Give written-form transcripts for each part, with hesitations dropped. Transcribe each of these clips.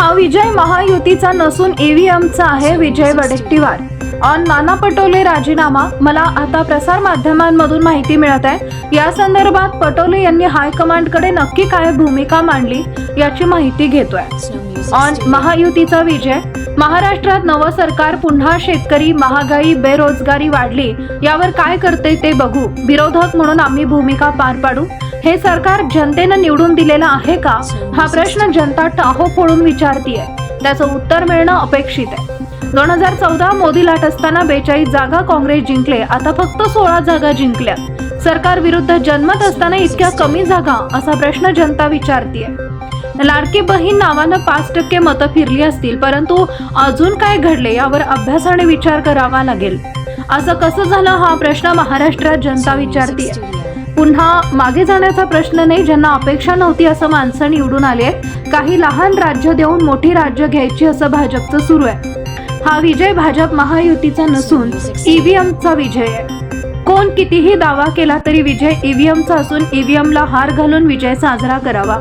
हा विजय महायुतीचा नसून ईव्हीएमचा आहे. विजय वडेट्टीवार ऑन नाना पटोले राजीनामा. मला आता प्रसार माध्यमांमधून माहिती मिळत आहे, या संदर्भात पटोले यांनी हायकमांडकडे नक्की काय भूमिका मांडली याची माहिती घेतोय. ऑन महायुतीचा विजय. महाराष्ट्रात नवं सरकार पुन्हा. शेतकरी, महागाई, बेरोजगारी वाढली, यावर काय करते ते बघू. विरोधक म्हणून आम्ही भूमिका पार पाडू. हे सरकार जनतेनं निवडून दिलेलं आहे का, हा प्रश्न जनता टाहो फोडून विचारतीये. त्याचं उत्तर मिळणं अपेक्षित आहे. 2014 मोदी लाट असताना 42 जागा काँग्रेस जिंकले, आता फक्त 16 जागा जिंकल्या. सरकार विरुद्ध जनमत असताना इतक्या कमी जागा, असा प्रश्न जनता विचारतीये. लाडकी बहीण नावानं 5% मतं फिरली असतील, परंतु अजून काय घडले यावर अभ्यासाने विचार करावा लागेल. असं कसं झालं, हा प्रश्न महाराष्ट्रात जनता विचारतीये. पुन्हा मागे जाण्याचा प्रश्न नाही. ज्यांना अपेक्षा नव्हती असं माणसं निवडून आले. काही लहान राज्य देऊन मोठी राज्य घ्यायची असं भाजपचं सुरू आहे. हा विजय भाजप महायुतीचा नसून ईव्हीएमचा विजय आहे. कोण कितीही दावा केला तरी विजय ईव्हीएमचा असून ईव्हीएमला हार घालून विजय साजरा करावा.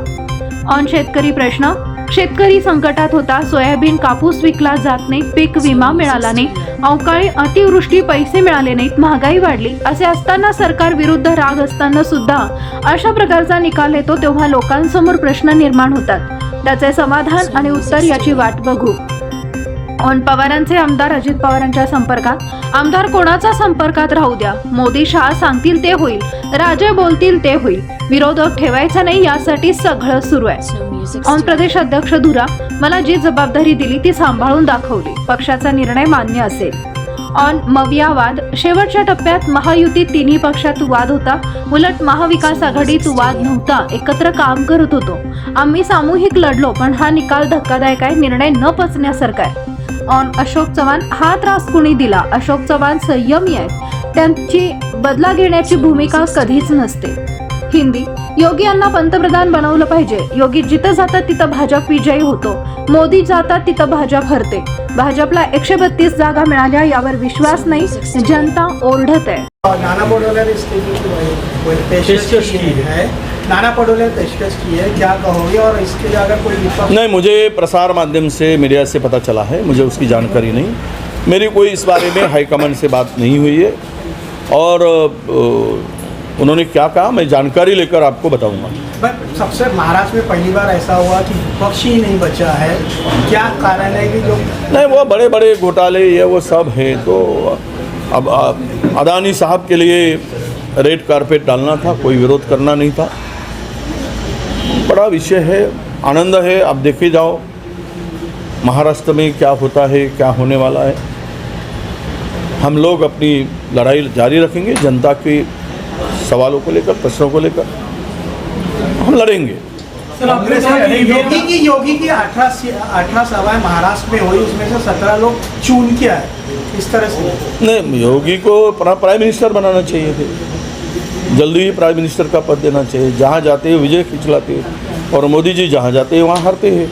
ऑन शेतकरी प्रश्न. शेतकरी संकटात होता. सोयाबीन, कापूस विकला जात नाही, पीक विमा मिळाला नाही, अवकाळी अतिवृष्टी, पैसे मिळाले नाहीत, महागाई वाढली. असे असताना सरकार विरुद्ध राग असताना सुद्धा अशा प्रकारचा निकाल येतो, तेव्हा लोकांसमोर प्रश्न निर्माण होतात. त्याचे समाधान आणि उत्तर याची वाट बघू. ऑन पवारांचे आमदार. अजित पवारांच्या संपर्कात. आमदार कोणाचा संपर्कात राहू द्या, मोदी शहा सांगतील ते होईल, राजे बोलतील ते होईल, विरोधक ठेवायचा नाही, यासाठी सगळं सुरू आहे. ऑन प्रदेश अध्यक्ष धुरा. मला जी जबाबदारी दिली ती सांभाळून दाखवली, पक्षाचा निर्णय मान्य असेल. ऑन मविया वाद. शेवटच्या टप्प्यात महायुतीत तिन्ही पक्षात वाद होता, उलट महाविकास आघाडीत वाद नव्हता, एकत्र काम करत होतो. आम्ही सामूहिक लढलो, पण हा निकाल धक्कादायक आहे, निर्णय न पचण्यासारखा आहे. ऑन अशोक चव्हाण. हा त्रास कुणी दिला. अशोक चव्हाण संयमी आहेत, त्यांची बदला घेण्याची भूमिका कधीच नसते. हिंदी. योगी यांना पंतप्रधान बनवलं पाहिजे. योगी जिथं जातात तिथं भाजप विजयी होतो, मोदी जातात तिथं भाजप हरते. भाजपला 132 जागा मिळाल्या, यावर विश्वास नाही, जनता ओरडत आहे. नाना पटोले ने पेशकश की है, नाना पटोले ने पेशकश की है, क्या कहोगे? और इसके लिए अगर कोई विपक्ष नहीं, मुझे प्रसार माध्यम से, मीडिया से पता चला है, मुझे उसकी जानकारी नहीं. मेरी कोई इस बारे में हाईकमान से बात नहीं हुई है, और उन्होंने क्या कहा मैं जानकारी लेकर आपको बताऊंगा. बट सबसे महाराष्ट्र में पहली बार ऐसा हुआ कि विपक्ष ही नहीं बचा है, क्या कारण है कि जो नहीं, वो बड़े बड़े घोटाले ये वो सब है, तो अब अदानी साहब के लिए रेड कारपेट डालना था, कोई विरोध करना नहीं था. बड़ा विषय है, आनंद है. आप देखे जाओ महाराष्ट्र में क्या होता है, क्या होने वाला है. हम लोग अपनी लड़ाई जारी रखेंगे, जनता के सवालों को लेकर, प्रश्नों को लेकर हम लड़ेंगे. योगी की 18 सभाएं महाराष्ट्र में हुई, उसमें से 17 लोग चुन के आए, इस तरह से. नहीं, योगी को प्राइम मिनिस्टर बनाना चाहिए थे, जल्दी ही प्राइम मिनिस्टर का पद देना चाहिए. जहाँ जाते हैं विजय खिंचलाते हैं, और मोदी जी जहाँ जाते हैं वहाँ हारते हैं.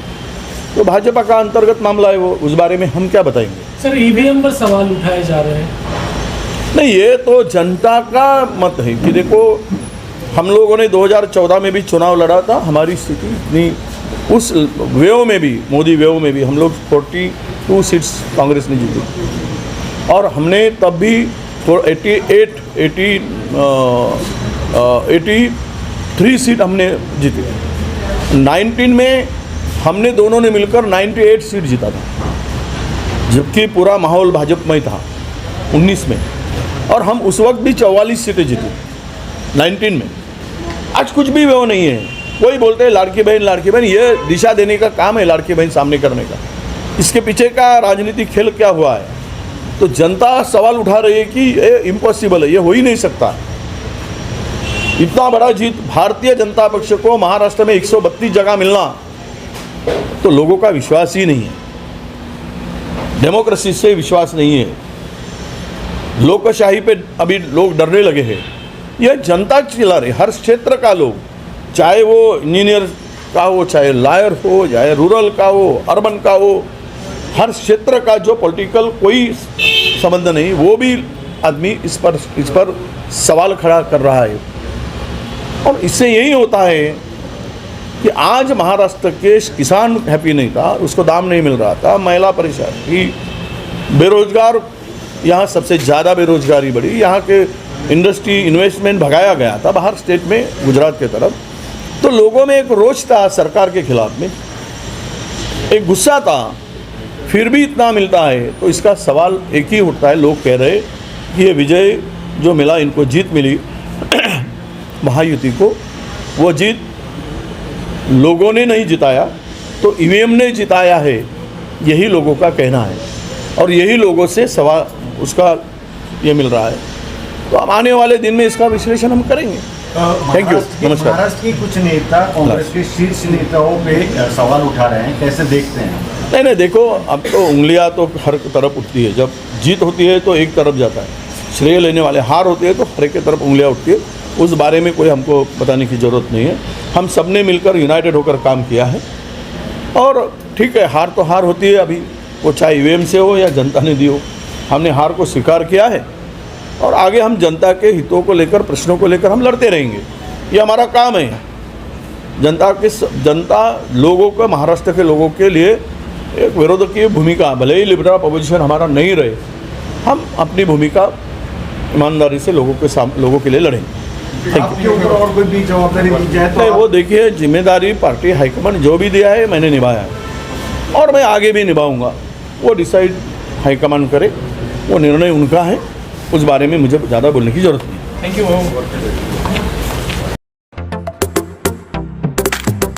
तो भाजपा का अंतर्गत मामला है वो, उस बारे में हम क्या बताएंगे. सर, ईवीएम पर सवाल उठाए जा रहे हैं. नहीं, ये तो जनता का मत है कि देखो, हम लोगों ने 2014 में भी चुनाव लड़ा था, हमारी स्थिति इतनी, उस वेव में भी, मोदी वेव में भी हम लोग 42 सीट्स कांग्रेस ने जीती, और हमने तब भी 83 सीट हमने जीती. 19 में हमने दोनों ने मिलकर 98 सीट जीता था, जबकि पूरा माहौल भाजपमय था 19 में, और हम उस वक्त भी 44 सीटें जीती 19 में. आज कुछ भी वो नहीं है. कोई बोलते हैं लाड़की बहन, ये दिशा देने का काम है, लाड़की बहन सामने करने का. इसके पीछे का राजनीतिक खेल क्या हुआ है, तो जनता सवाल उठा रही है कि ये इम्पॉसिबल है, ये हो ही नहीं सकता. इतना बड़ा जीत भारतीय जनता पक्ष को महाराष्ट्र में 132 जगह मिलना, तो लोगों का विश्वास ही नहीं है, डेमोक्रेसी से विश्वास नहीं है, लोकशाही पे अभी लोग डरने लगे हैं. यह जनता चिल्ला रही, हर क्षेत्र का लोग, चाहे वो इंजीनियर का हो, चाहे लॉयर हो, चाहे रूरल का हो, अर्बन का हो, हर क्षेत्र का जो पॉलिटिकल कोई संबंध नहीं, वो भी आदमी इस पर सवाल खड़ा कर रहा है. और इससे यही होता है कि आज महाराष्ट्र के किसान हैप्पी नहीं था, उसको दाम नहीं मिल रहा था, महिला परेशान थी, बेरोजगार, यहाँ सबसे ज़्यादा बेरोजगारी बढ़ी, यहाँ के इंडस्ट्री इन्वेस्टमेंट भगाया गया था बाहर स्टेट में, गुजरात के तरफ। तो लोगों में एक रोष था सरकार के खिलाफ में, एक गुस्सा था, फिर भी इतना मिलता है। तो इसका सवाल एक ही उठता है, लोग कह रहे कि ये विजय जो मिला, इनको जीत मिली महायुति को, वो जीत लोगों ने नहीं जिताया, तो ईवीएम ने जिताया है, यही लोगों का कहना है और यही लोगों से सवाल उसका ये मिल रहा है। तो हम आने वाले दिन में इसका विश्लेषण हम करेंगे। थैंक यू, नमस्कार। महाराष्ट्र की कुछ नेता कांग्रेस के शीर्ष नेताओं पे सवाल उठा रहे हैं, कैसे देखते हैं? नहीं, देखो, अब तो उंगलियां तो हर तरफ उठती है। जब जीत होती है तो एक तरफ जाता है, श्रेय लेने वाले, हार होती है तो हर एक की तरफ उंगलियां उठती है। उस बारे में कोई हमको बताने की ज़रूरत नहीं है। हम सब ने मिलकर यूनाइटेड होकर काम किया है और ठीक है, हार तो हार होती है, अभी वो चाहे ईवीएम से हो या जनता ने दी हो, हमने हार को स्वीकार किया है और आगे हम जनता के हितों को लेकर, प्रश्नों को लेकर हम लड़ते रहेंगे। ये हमारा काम है। जनता लोगों को, महाराष्ट्र के लोगों के लिए एक विरोधकीय भूमिका, भले ही लिबरल अपोजिशन हमारा नहीं रहे, हम अपनी भूमिका ईमानदारी से लोगों के लिए लड़ेंगे। आपके ऊपर और कोई भी जवाबदारी दी जाए तो नहीं, वो देखिए, जिम्मेदारी पार्टी हाईकमान जो भी दिया है मैंने निभाया है और मैं आगे भी निभाऊंगा। वो डिसाइड हाईकमान करे, वो निर्णय उनका है, उस बारे में मुझे ज़्यादा बोलने की ज़रूरत नहीं। Thank you.